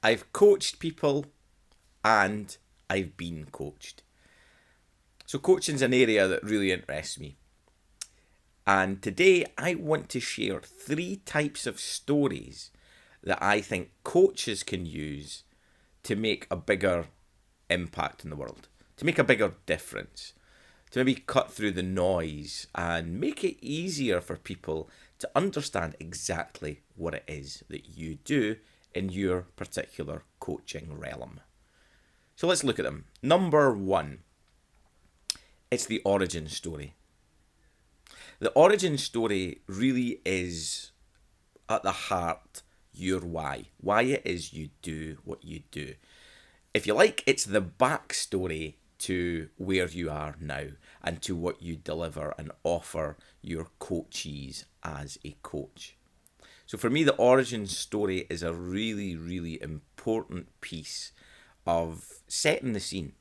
I've coached people and I've been coached. So coaching's an area that really interests me. And today I want to share 3 types of stories that I think coaches can use to make a bigger impact in the world, to make a bigger difference, to maybe cut through the noise and make it easier for people to understand exactly what it is that you do in your particular coaching realm. So let's look at them. Number 1, it's the origin story. The origin story really is at the heart your why it is you do what you do. If you like, it's the backstory to where you are now and to what you deliver and offer your coachees as a coach. So for me, the origin story is a really, really important piece of setting the scene.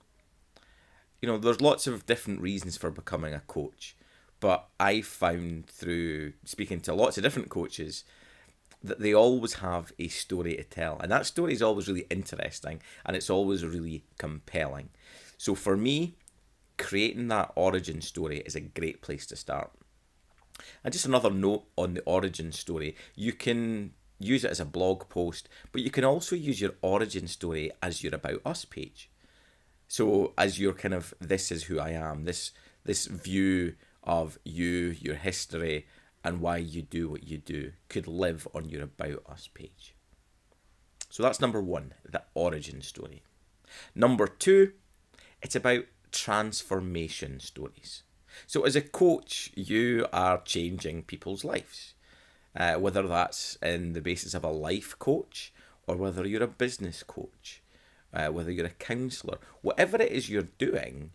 You know, there's lots of different reasons for becoming a coach, but I found through speaking to lots of different coaches that they always have a story to tell. And that story is always really interesting and it's always really compelling. So for me, creating that origin story is a great place to start. And just another note on the origin story, you can use it as a blog post, but you can also use your origin story as your About Us page. So as your kind of, this is who I am, this view of you, your history, and why you do what you do could live on your About Us page. So that's number 1, the origin story. Number 2, it's about transformation stories. So as a coach, you are changing people's lives, whether that's in the basis of a life coach or whether you're a business coach, whether you're a counsellor, whatever it is you're doing,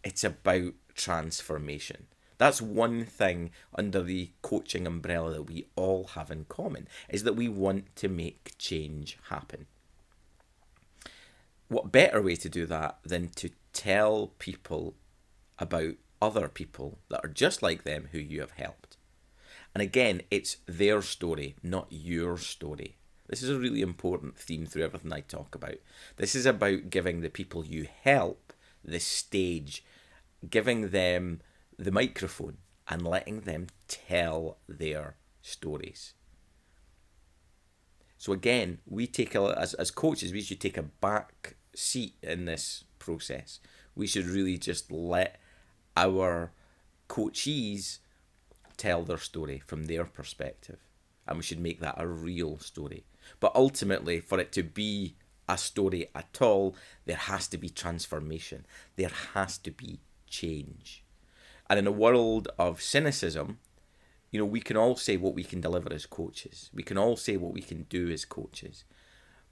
it's about transformation. That's one thing under the coaching umbrella that we all have in common, is that we want to make change happen. What better way to do that than to tell people about other people that are just like them who you have helped? And again, it's their story, not your story. This is a really important theme through everything I talk about. This is about giving the people you help the stage, giving them the microphone and letting them tell their stories. So again, we take as coaches, we should take a back seat in this process. We should really just let our coachees tell their story from their perspective, and we should make that a real story. But ultimately, for it to be a story at all, there has to be transformation. There has to be change. And in a world of cynicism, you know, we can all say what we can deliver as coaches. We can all say what we can do as coaches.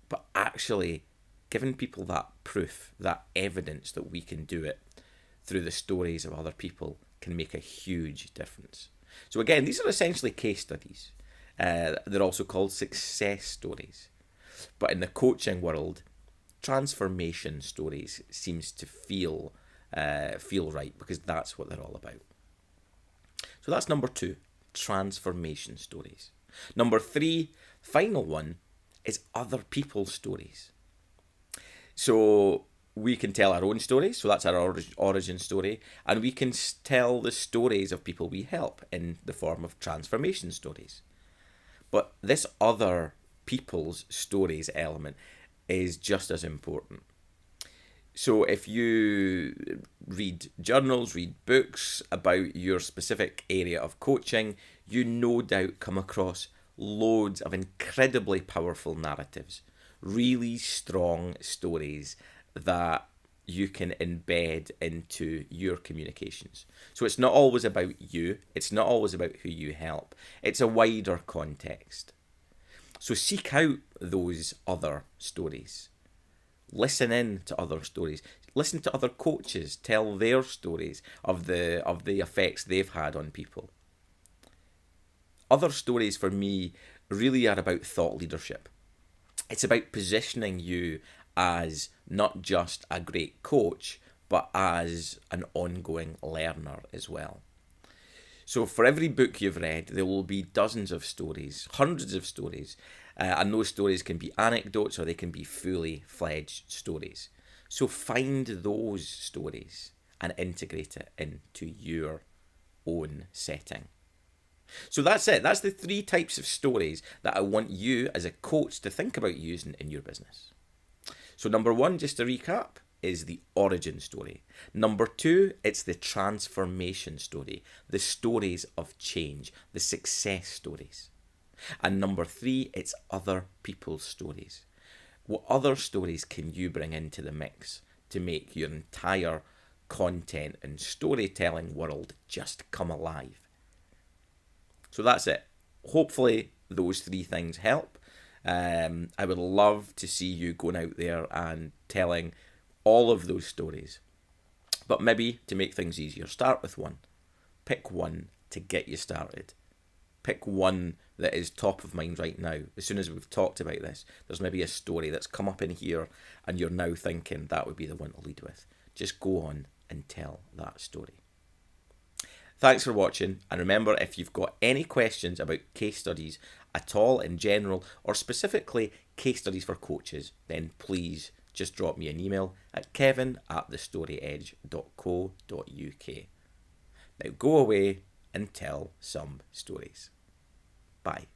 But actually, giving people that proof, that evidence that we can do it through the stories of other people can make a huge difference. So again, these are essentially case studies. They're also called success stories. But in the coaching world, transformation stories seems to feel right, because that's what they're all about. So that's number 2, transformation stories. Number 3, final one, is other people's stories. So we can tell our own stories, so that's our origin story, and we can tell the stories of people we help in the form of transformation stories. But this other people's stories element is just as important. So if you read journals, read books about your specific area of coaching, you no doubt come across loads of incredibly powerful narratives, really strong stories that you can embed into your communications. So it's not always about you, it's not always about who you help, it's a wider context. So seek out those other stories. Listen in to other stories. Listen to other coaches tell their stories of the effects they've had on people. Other stories for me really are about thought leadership. It's about positioning you as not just a great coach, but as an ongoing learner as well. So for every book you've read, there will be dozens of stories, hundreds of stories And those stories can be anecdotes or they can be fully fledged stories. So find those stories and integrate it into your own setting. So that's it. That's the 3 types of stories that I want you as a coach to think about using in your business. So number 1, just to recap, is the origin story. Number 2, it's the transformation story, the stories of change, the success stories. And number 3, it's other people's stories. What other stories can you bring into the mix to make your entire content and storytelling world just come alive? So that's it. Hopefully those 3 things help. I would love to see you going out there and telling all of those stories. But maybe to make things easier, start with one. Pick one to get you started. Pick one that is top of mind right now. As soon as we've talked about this, there's maybe a story that's come up in here and you're now thinking that would be the one to lead with. Just go on and tell that story. Thanks for watching, and remember, if you've got any questions about case studies at all in general, or specifically case studies for coaches, then please just drop me an email at kevin@thestoryedge.co.uk. Now go away and tell some stories. Bye.